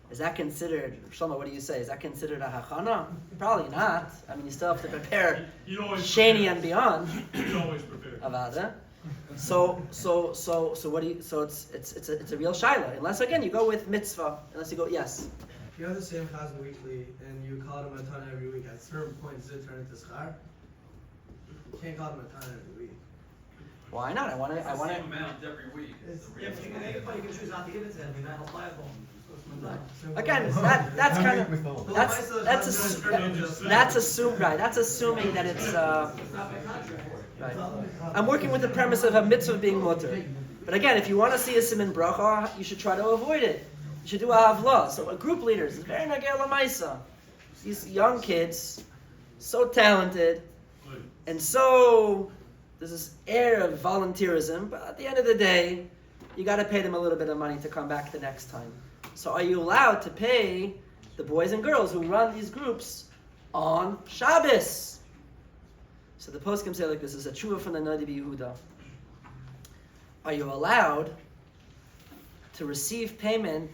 Is that considered, Shlomo, what do you say? Is that considered a hachana? Probably not. I mean, you still have to prepare Sheni and beyond. You always prepare. Avada. So what do you? So it's a real shaila. Unless again you go with mitzvah. Unless you go yes. If you have the same chazan weekly and you call it a matana every week, at a certain point does it turn into schar? You can't call it a matana every week. Why not? I want to. Same amount every week. If you can make it, you can choose not to give it to him. You're not liable. Again, that's kind of that's assuming right. That's assuming that it's right. I'm working with the premise of a mitzvah being mutter. But again, if you want to see a siman bracha, you should try to avoid it. You should do a havla. So a group leader is very nagel lamaisa. These young kids, so talented, and so there's this air of volunteerism. But at the end of the day, you got to pay them a little bit of money to come back the next time. So are you allowed to pay the boys and girls who run these groups on Shabbos? So the poskim say like this is a tshuva from the Nadi Yehuda. Are you allowed to receive payment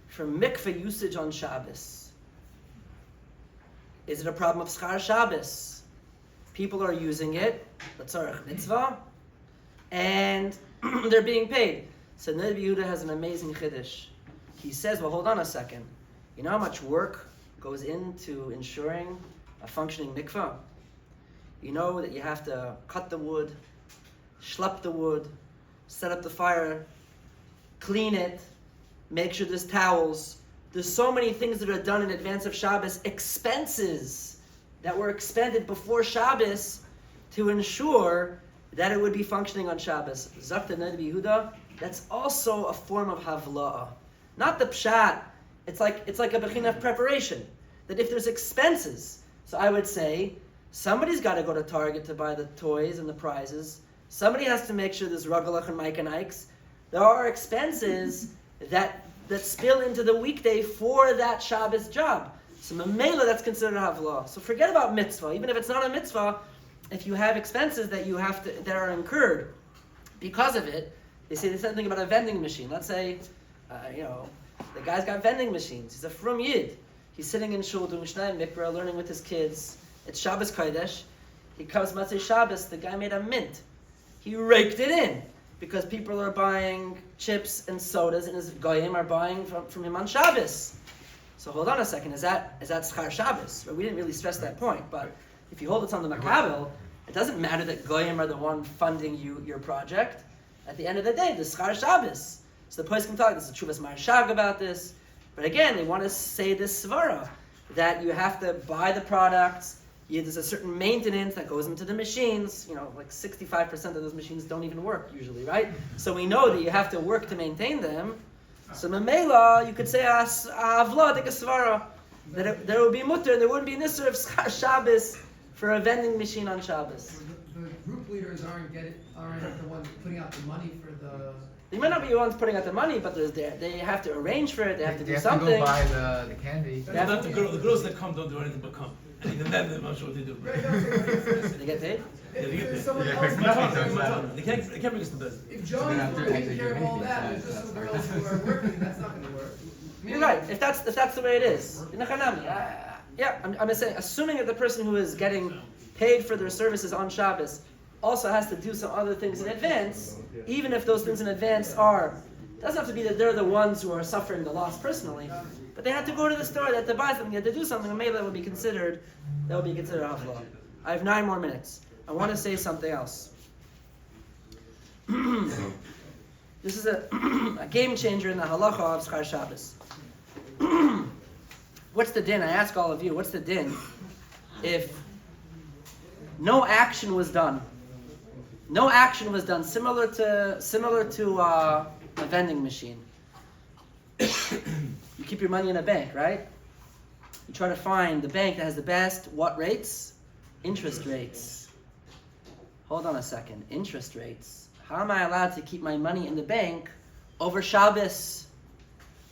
for mikveh usage on Shabbos? Is it a problem of schar Shabbos? People are using it, l'tzarech mitzvah, and they're being paid. So Nadi Yehuda has an amazing chiddush. He says, well, hold on a second. You know how much work goes into ensuring a functioning mikveh? You know that you have to cut the wood, schlep the wood, set up the fire, clean it, make sure there's towels. There's so many things that are done in advance of Shabbos, expenses that were expended before Shabbos to ensure that it would be functioning on Shabbos. Zakta Nadi Yehuda, that's also a form of havla'ah. Not the pshat. It's like a bechina of preparation. That if there's expenses, so I would say somebody's got to go to Target to buy the toys and the prizes. Somebody has to make sure there's rugalach and Mike and Ikes. There are expenses that spill into the weekday for that Shabbos job. So mamela, that's considered havla. So forget about mitzvah. Even if it's not a mitzvah, if you have expenses that that are incurred because of it, they say the same thing about a vending machine. Let's say. The guy's got vending machines. He's a frum yid. He's sitting in shul doing shnai mikra, learning with his kids. It's Shabbos Kodesh. He comes Matzei Shabbos. The guy made a mint. He raked it in because people are buying chips and sodas, and his goyim are buying from him on Shabbos. So hold on a second. Is that schar Shabbos? We didn't really stress that point, but if you hold it on the makabel, it doesn't matter that goyim are the one funding your project. At the end of the day, the schar Shabbos. So the place can talk. There's a Chuvas Marshag about this, but again, they want to say this svara that you have to buy the products. There's a certain maintenance that goes into the machines. Like 65% of those machines don't even work usually, right? So we know that you have to work to maintain them. So memela, you could say avla dik svara that there would be mutter, there wouldn't be nisr of schar Shabbos for a vending machine on Shabbos. The group leaders aren't the ones putting out the money for the. They might not be the ones putting out the money, but they have to arrange for it. They have to do something. They have to go buy the candy. The girls that come don't do anything but come. And even then, I'm not sure what they do. They get paid? Yeah, they get paid. Someone They can't bring us to business. If John's taking care of all that, there's just some girls who are working. That's not going to work. You're right. If that's the way it is, I'm saying, assuming that the person who is getting paid for their services on Shabbos also has to do some other things in advance, even if those things in advance doesn't have to be that they're the ones who are suffering the loss personally, but they have to go to the store, they have to buy something, they have to do something, and maybe that would be considered havla. I have 9 more minutes. I want to say something else. This is a game changer in the halacha of Schar Shabbos. What's the din? I ask all of you, what's the din if no action was done? No action was done, similar to a vending machine. You keep your money in a bank, right? You try to find the bank that has the best, what rates? Interest rates. Hold on a second. Interest rates. How am I allowed to keep my money in the bank over Shabbos?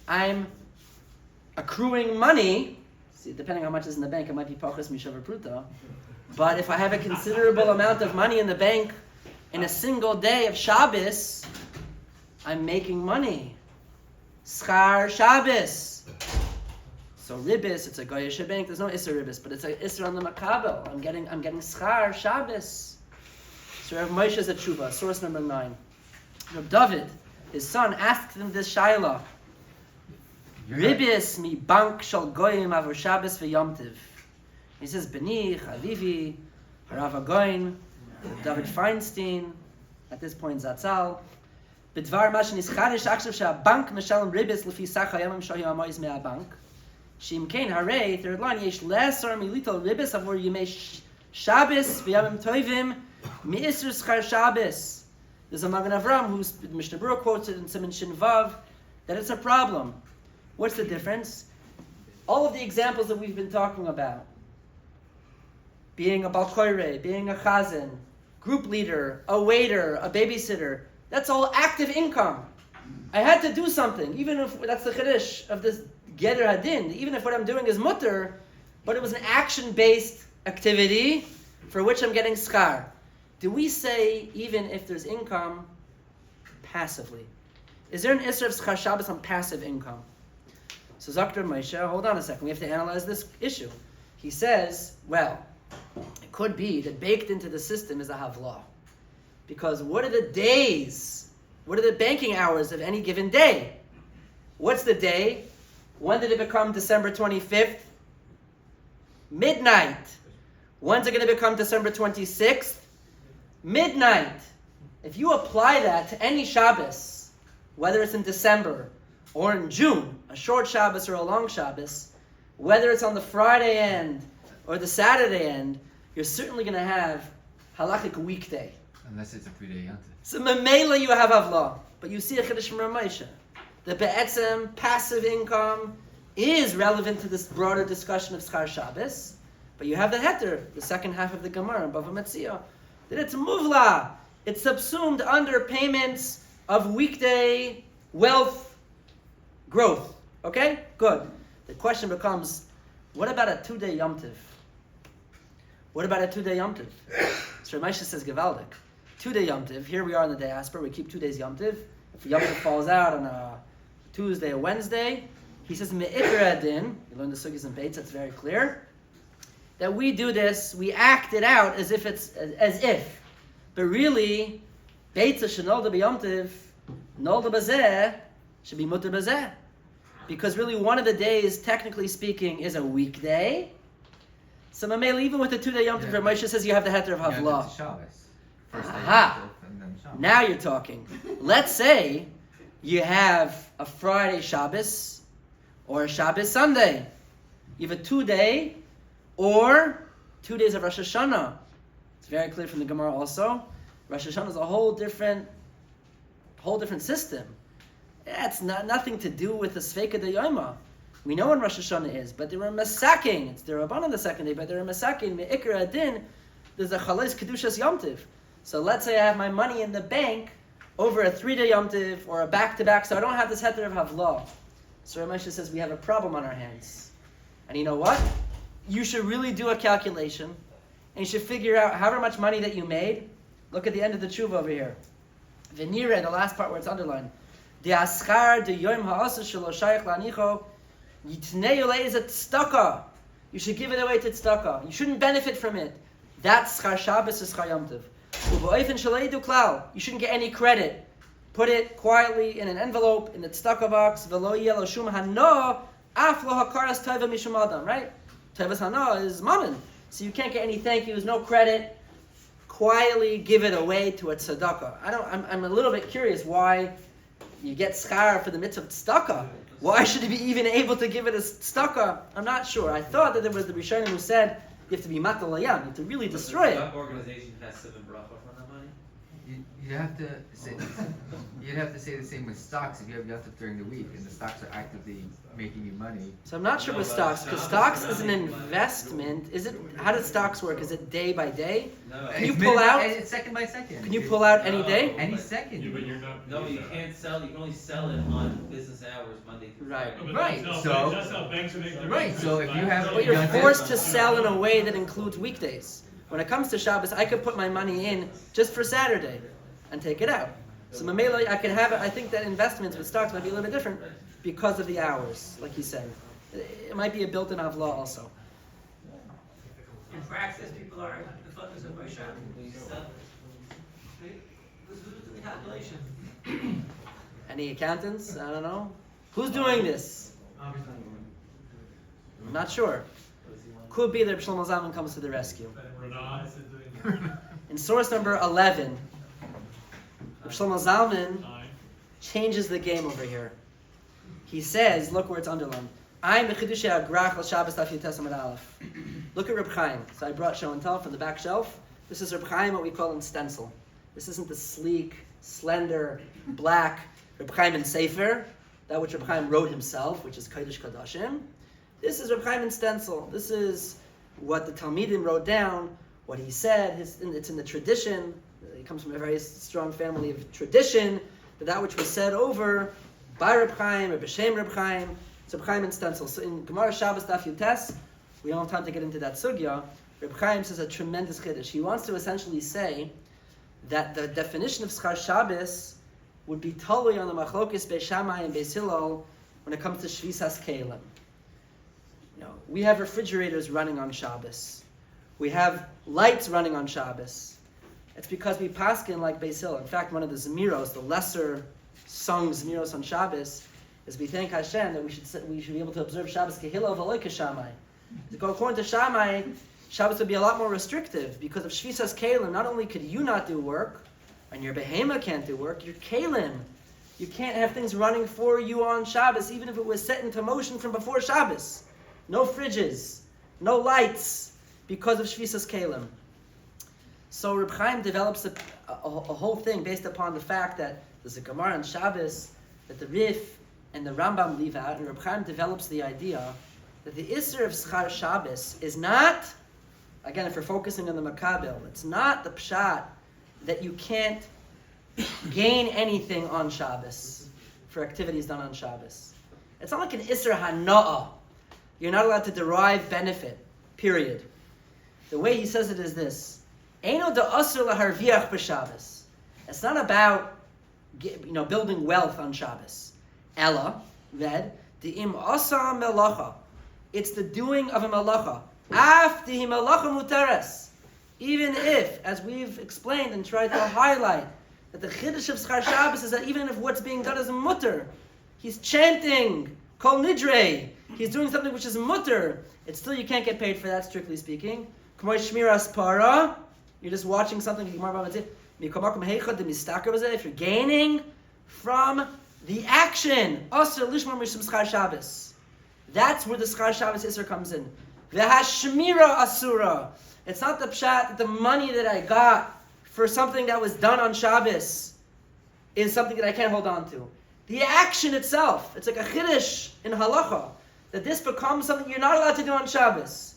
I'm accruing money. See, depending on how much is in the bank, it might be pachas mishavar pruta. But if I have a considerable amount of money in the bank in a single day of Shabbos, I'm making money. Schar Shabbos. So ribis, it's a goyish bank. There's no isser ribis, but it's a isser on the makabel. I'm getting schar Shabbos. So Rav Moshe is a tshuva, source number 9. Rav David, his son, asked him this shaila. Ribis mi bank shal goyim avur Shabbos v'yom tiv. He says, Beni, Chavivi, Harav Agoin, David Feinstein, at this point Zatzal. B'dvar ma shenischadish achshav she'abank meshalem ribis lefi sach hayamim shohi amois me'abank. She'im kein harei, third line, yesh lesor militol ribis avur yimei Shabbos v'yamim toivim mi'isr schar Shabbos. There's a Magen Avram who's Mishnah Berurah quotes it in Siman Shin Vav that it's a problem. What's the difference? All of the examples that we've been talking about, being a balkoire, being a chazan, group leader, a waiter, a babysitter, that's all active income. I had to do something, even if that's the chiddush of this Geder Hadin, even if what I'm doing is mutter, but it was an action-based activity for which I'm getting schar. Do we say, even if there's income, passively? Is there an isser of schar Shabbos on passive income? So Zakter Moshe, hold on a second, we have to analyze this issue. He says, well, it could be that baked into the system is a havlah. Because what are the days, what are the banking hours of any given day? What's the day? When did it become December 25th? Midnight. When's it going to become December 26th? Midnight. If you apply that to any Shabbos, whether it's in December or in June, a short Shabbos or a long Shabbos, whether it's on the Friday end or the Saturday end, you're certainly going to have halachic weekday. Unless it's a 3-day yontif. So memela you have havlah, but you see a chiddush from Rav Moshe. The be'etzem, passive income, is relevant to this broader discussion of schar Shabbos, but you have the heter, the second half of the Gemara in Bava Metzia, that it's muvla, it's subsumed under payments of weekday wealth growth. Okay? Good. The question becomes, what about a 2-day Yom Tiv? What about a 2-day Yom Tiv? So Rav Moshe says Gevaldik. 2-day Yom Tiv, here we are in the diaspora, we keep 2 days Yom Tiv. If Yom Tiv falls out on a Tuesday or Wednesday, he says Me'ikra Adin, you learn the Sugis and Bates, that's very clear, that we do this, we act it out as if but really, Beitza Shenolda B'Yom Tiv, Nolda Bazeh, should be Mutter Bazeh. Because really one of the days, technically speaking, is a weekday. So Mamela, even with the 2-day Yom Tiv, Moshe says you have the heter of Havlah. It's Shabbos. First day Aha! yontif, and then Shabbos. Now you're talking. Let's say you have a Friday Shabbos or a Shabbos Sunday. You have a 2-day or 2 days of Rosh Hashanah. It's very clear from the Gemara also. Rosh Hashanah is a whole different system. It's nothing to do with the Sveika de Yoma. We know when Rosh Hashanah is, but there are Masakin. It's the Rabban on the second day, but there are Masakin. Me'ikr Adin, there's a Chalais Kedushas Yom Tiv. So let's say I have my money in the bank over a 3-day Yom Tiv or a back-to-back, so I don't have this heter of Havlah. So Rav Moshe says we have a problem on our hands. And you know what? You should really do a calculation, and you should figure out however much money that you made. Look at the end of the tshuva over here. V'nireh, the last part where it's underlined. The aschar de yom ha'asah shelo shayach la'anicho yitnei le'ezet tzedakah. You should give it away to tzedakah. You shouldn't benefit from it. That's schar Shabbos is schar Yom Tov. U'ba'ofen shelo yidu klal. You shouldn't get any credit. Put it quietly in an envelope in the tzedakah box. V'lo yeh lo shum hana af lo hakaras tova mishum adam. Right? Tovas hana is mammon. So you can't get any thank yous, no credit. Quietly give it away to a tzedakah. I'm a little bit curious why you get schar for the mitzvah of tzedakah. Why should he be even able to give it as tzedakah? I'm not sure. I thought that there was the Rishonim who said you have to be matal layam, you have to really destroy it. What organization has 7 bracha on that money? You'd have to say the same with stocks. If you have yatuf during the week and the stocks are actively making you money. So I'm not sure with stocks, because stocks is an investment. Is it? How does stocks work? Is it day by day? No. Can you pull out? It's second by second. Can you pull out any day? Any second. Yeah, but you're not. No, you can't sell. You can only sell it on business hours, Monday through Right. Friday. But Right, that's so- how- that's how banks are making their Right, money. so if you have- But you're Yeah, forced to sell in a way that includes weekdays. When it comes to Shabbos, I could put my money in just for Saturday and take it out. So Mamela, I could have it. I think that investments with stocks might be a little bit different because of the hours, like you said. It might be a built-in avla also. In practice, people are the focus of my shop. Who's doing the calculation? Any accountants? I don't know. Who's doing this? I'm not sure. Could be that Shlomo Zalman comes to the rescue. In source number 11, Shlomo Zalman changes the game over here. He says, look where it's underlined. I'm b'chidushei agrach l'Shabbos daf Yutes Amud Aleph. Look at Reb Chaim. So I brought show and tell from the back shelf. This is Reb Chaim, what we call in stencil. This isn't the sleek, slender, black Reb Chaim in Sefer, that which Reb Chaim wrote himself, which is Kodesh Kodashim. This is Reb Chaim in stencil. This is what the Talmidim wrote down, what he said. It's in the tradition. He comes from a very strong family of tradition. But that which was said over by Reb Chaim, or B'Shem Reb Chaim, it's Reb Chaim in stencil. So in Gemara Shabbos Daf Yutes, we don't have time to get into that sugya. Reb Chaim says a tremendous chiddush. He wants to essentially say that the definition of Schar Shabbos would be totally on the machlokes Beis Shammai and Beis Hillel when it comes to Shvisas Kelim. You know, we have refrigerators running on Shabbos. We have lights running on Shabbos. It's because we paskin like Beis Hillel. In fact, one of the Zemiros, the lesser sung Zemiros on Shabbos, is we thank Hashem that we should be able to observe Shabbos Kehillel v'loy Keshamai. According to Shammai, Shabbos would be a lot more restrictive because of Shvisas Kelim. Not only could you not do work, and your behema can't do work, your Kelim. You can't have things running for you on Shabbos, even if it was set into motion from before Shabbos. No fridges, no lights, because of Shvisas Kelim. So Reb Chaim develops a whole thing based upon the fact that there's a Gemara on Shabbos that the Rif and the Rambam leave out, and Reb Chaim develops the idea that the Isser of Schar Shabbos is not, again, if we're focusing on the Makabel, it's not the Pshat that you can't gain anything on Shabbos for activities done on Shabbos. It's not like an Isser Hana'ah. You're not allowed to derive benefit, period. The way he says it is this. Eino da'asur laharviach b'Shabbos. It's not about building wealth on Shabbos. Ella, read, de'im asa melacha. It's the doing of a melacha. Af dehi melacha mutares. Even if, as we've explained and tried to highlight, that the chiddush of Schar Shabbos is that even if what's being done is a mutter, he's chanting kol nidrei, he's doing something which is mutter, it's still you can't get paid for that, strictly speaking. K'moy shmiras para, you're just watching something. If you're gaining from the action, that's where the Schar Shabbos Isser comes in. V'hashmira asura. It's not the pshat that the money that I got for something that was done on Shabbos is something that I can't hold on to. The action itself, it's like a chiddush in halacha, that this becomes something you're not allowed to do on Shabbos.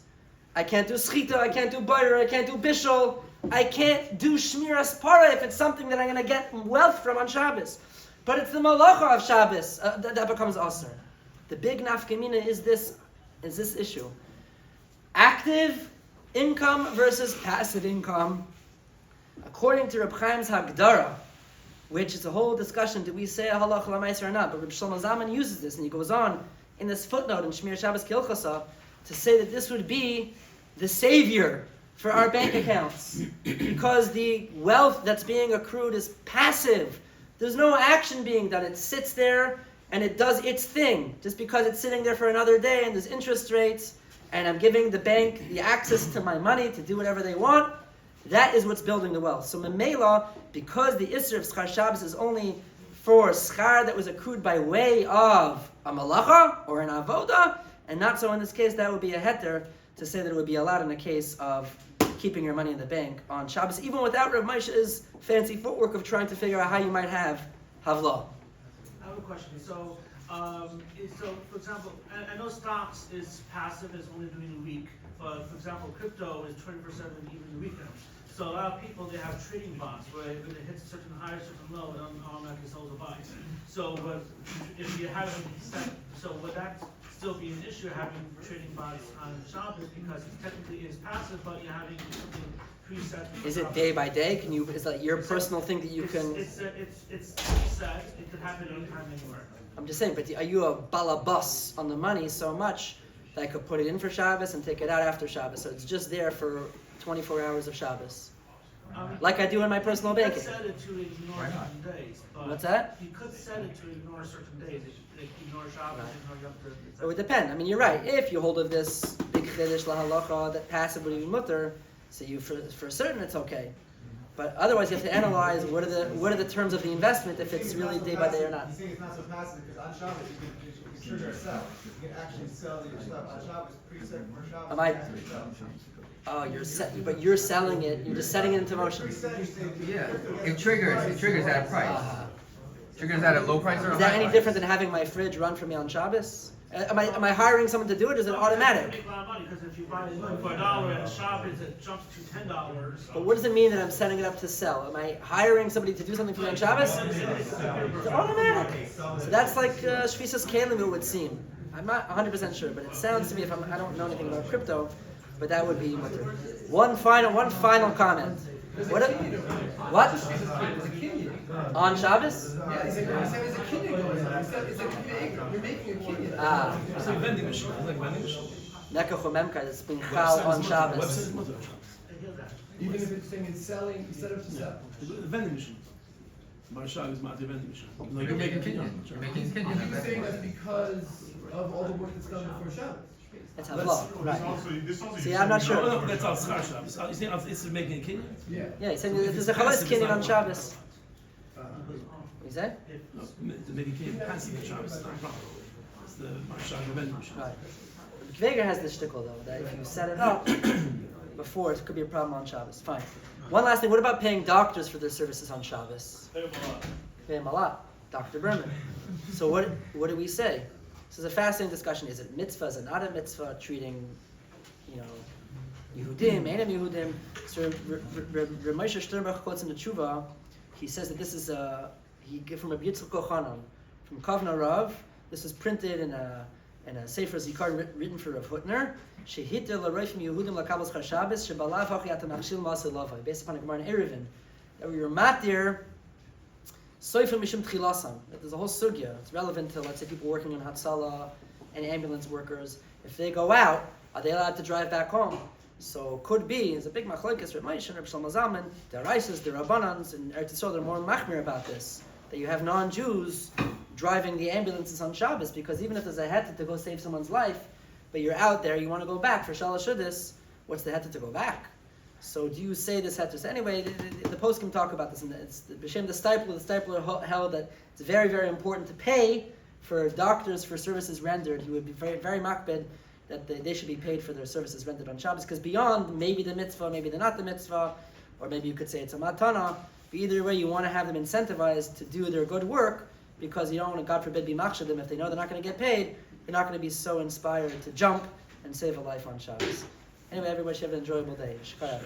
I can't do schita, I can't do butter, I can't do bishul, I can't do shmiras para if it's something that I'm going to get wealth from on Shabbos. But it's the malacha of Shabbos that becomes aser. The big nafkamina is this issue. Active income versus passive income. According to Reb Chaim's Hagdara, which is a whole discussion, do we say a halach l'maiser or not? But Reb Shlomo Zalman uses this, and he goes on in this footnote in Shmir Shabbos Kilchasa to say that this would be the savior for our bank accounts, because the wealth that's being accrued is passive. There's no action being done. It sits there and it does its thing. Just because it's sitting there for another day and there's interest rates and I'm giving the bank the access to my money to do whatever they want, that is what's building the wealth. So Memela, because the Isser of Schar Shabbos is only for schar that was accrued by way of a malacha or an avoda, and not so in this case. That would be a heter to say that it would be allowed in the case of keeping your money in the bank on Shabbos, even without Rav Moshe's fancy footwork of trying to figure out how you might have havla. I have a question. So, for example, I know stocks is passive, is only during the week, but for example, crypto is 24/7 even the weekend. So a lot of people, they have trading bonds where when it hits a certain high, certain low, it automatically sells or buys. So, but if you haven't set, so would that still be an issue having trading bonds on Shabbos because it technically is passive, but you're having something preset? Is it day by day? Can you? Is that your personal thing that you can? It's set. It could happen anytime, anywhere. I'm just saying, but are you a balabas on the money so much that I could put it in for Shabbos and take it out after Shabbos? So it's just there for 24 hours of Shabbos. Like I do in my personal banking. You could set it to ignore certain days. But What's that? You could set it to ignore certain days. Like ignore Shabbos, ignore Yom Tov. It would depend. I mean, you're right. If you hold of this big chiddush lahalacha that passive would be mutter, so you for certain it's okay. But otherwise, you have to analyze what are the terms of the investment if it's really day by day or not. You think it's not so passive because on Shabbos you can trigger a sell. You can actually sell your stuff on Shabbos, pre-set for Shabbos. Am I- you can actually sell. Oh, but you're selling it. You're just setting it into motion. Yeah, it triggers at a price. Triggers at a low price or a Is high that any price. different than having my fridge run for me on Shabbos? Am I hiring someone to do it? Or is it automatic? Make a lot of money because if you buy it for $1 and Shabbos it jumps to $10. But what does it mean that I'm setting it up to sell? Am I hiring somebody to do something for me on Shabbos? It's automatic. So that's like Shvisas Kalim, it would seem. I'm not 100% sure, but it sounds to me, I don't know anything about crypto, but that would be mutter. One final comment. What? On Shabbos? Yeah, it's a kinyan going on. You're making a kinyan. Ah. It's like vending machine. It's like vending machine. Nekach Memka that's being chal on Shabbos. Even if it's saying it's selling, you set up to sell. The vending machine. Marshal is not the vending machine. Like You're making kinyan. You're making kinyan. You're saying that's because of all the work that's done before Shabbos. That's havla, right? See, I'm not No, sure. that's all schar Shabbos. You saying it's making a kinyan? Yeah. Yeah, he's saying that there's a chalas kinyan on Shabbos. What you say? No, to make a kinyan passive on Shabbos is not a problem. It's the Marshal the vending machine. Right. Kveger has this shtickle though, that if you set it up before, it could be a problem on Shabbos. Fine. One last thing, what about paying doctors for their services on Shabbos? Pay them a lot. Dr. Berman. So what do we say? This is a fascinating discussion. Is it mitzvah? Is it not a mitzvah? Treating, Yehudim, Einam Yehudim. So Rav Moshe Sternbach quotes in the Tshuva. He says that this is from Rabbi Yitzchak Kochanan, from Kavna Rav. This is printed in a Sefer Zikar written for Rav Hutner. Shehita l'roifim Yehudim l'kabel schar Shabbos shebalav hachiyat machshil ma'aseh lavai. Based upon a Gemara in Eruvin, that we were matir soifim mishum tchilasam. There's a whole sugya. It's relevant to, let's say, people working in Hatzalah and ambulance workers. If they go out, are they allowed to drive back home? So could be, there's a big machlokes, Reb Moshe and Reb Shlomo Zalman, the Raisas, the Rabbanans, and Eretz Yisrael, they're more machmir about this. That you have non-Jews driving the ambulances on Shabbos, because even if there's a heter to go save someone's life, but you're out there, you want to go back for Shalosh Shuddis, what's the heter to go back? So do you say this heter? So anyway, the post can talk about this, and it's B'Shem the Stipler held that it's very, very important to pay for doctors for services rendered. He would be very, very makbid that they should be paid for their services rendered on Shabbos, because beyond maybe the mitzvah, maybe they're not the mitzvah, or maybe you could say it's a matana, but either way you want to have them incentivized to do their good work, because you don't want to, God forbid, be machshir them. If they know they're not going to get paid, they're not going to be so inspired to jump and save a life on Shabbos. Anyway, everybody should have an enjoyable day. Shkaya.